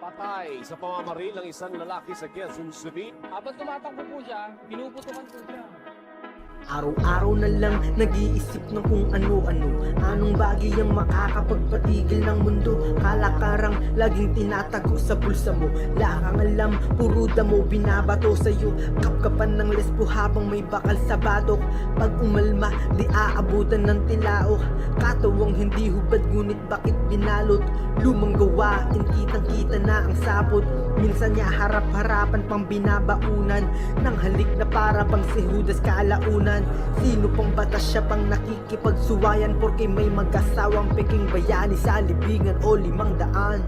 Patay sa pamamaril ng isang lalaki sa Quezon City. Habang tumatakbo po siya, pinuputukan po siya. Araw-araw na lang nag-iisip ng kung ano-ano. Anong bagay ang makakapagpatigil ng mundo? Kalakarang laging tinatago sa bulsa mo. Lakang alam, puro damo binabato sa'yo. Kapkapan ng lesbo habang may bakal sa badok. Pag umalma, di aabutan ng tilaok. Katawang hindi hubad ngunit bakit binalot? Lumang gawain, kitang-kita na ang sapot. Minsan niya harap-harapan pang binabaunan ng halik na para pang si Judas kalaunan. Sino pang batas siya pang nakikipagsuwayan porke may mag-asawang peking bayani sa libingan o 500.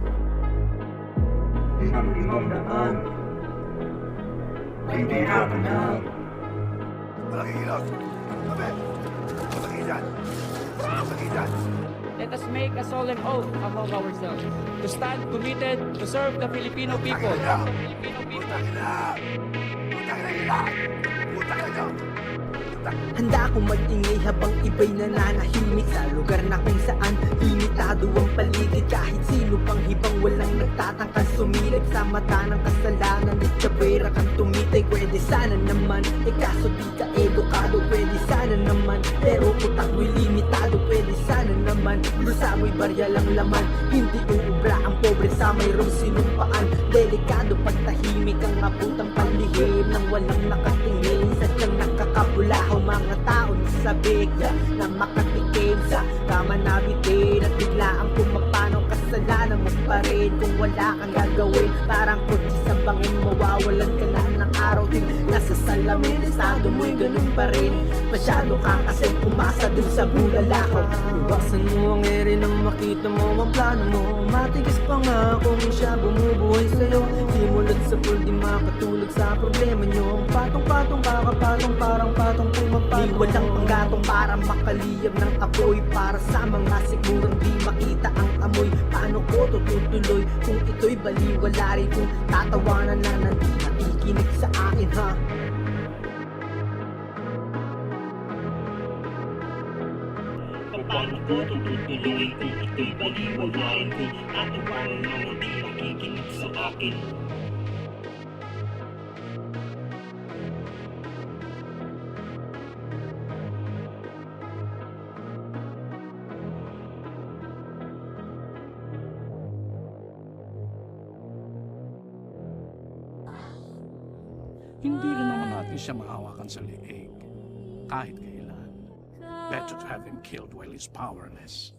500. Hindi na. Malaki ilaw! Tabi! Malaki dyan! Malaki dyan! Let us make a solemn oath among ourselves to stand committed to serve the Filipino people. Putang ina! Putang ina! Putang ina! Handa akong mag-ingay habang iba'y nananahimik sa lugar na kung saan limitado ang paligid. Kahit sino pang hibang walang nagtatangkang sumilip sa mata ng kasalanan. At kabera kang tumitay, pwede sana naman. Kaso di ka edukado, pwede sana naman. Pero utak mo'y limitado, pwede sana naman. Bulsa mo'y barya lang laman, hindi uubra ang pobre sa mayroong sinumpaan. Delikado pag tahimik ang abutang palihim nang walang nakatingin. Sadyang nakakabulahaw mga tao sa bigla na makatikim sa kama nabitin. At bigla ang pumapanaw, kasalanan mo pa rin kung wala kang gagawin. Parang kutsi sa bangin, mawawalan ka na ng araw din. Nasa salamin, estado mo'y ganun pa rin. Masyado kang kasi umasa dun sa bulalakaw. Iwasan mo ang ere nang makita mo ang plano mo. Matigas pa nga kung siya bumubuhay sa'yo. Simulat sa pool, di makatulog sa problema nyo. Patong-patong kakapatong, parang patong pumapatong. Di walang panggatong para makaliyab ng apoy. Para sa mga sigurang di makita ang amoy. Paano ko tutuloy kung ito'y baliwala rin? Kung tatawanan na nandi nakikinig sa akin ha. Paano ko tutuloy kung ito'y baliwalain? Kung tatawanan na hindi nakikinig sa akin? Hindi rin naman natin siya mahawakan sa liig, kahit kailan. Better to have him killed while he's powerless.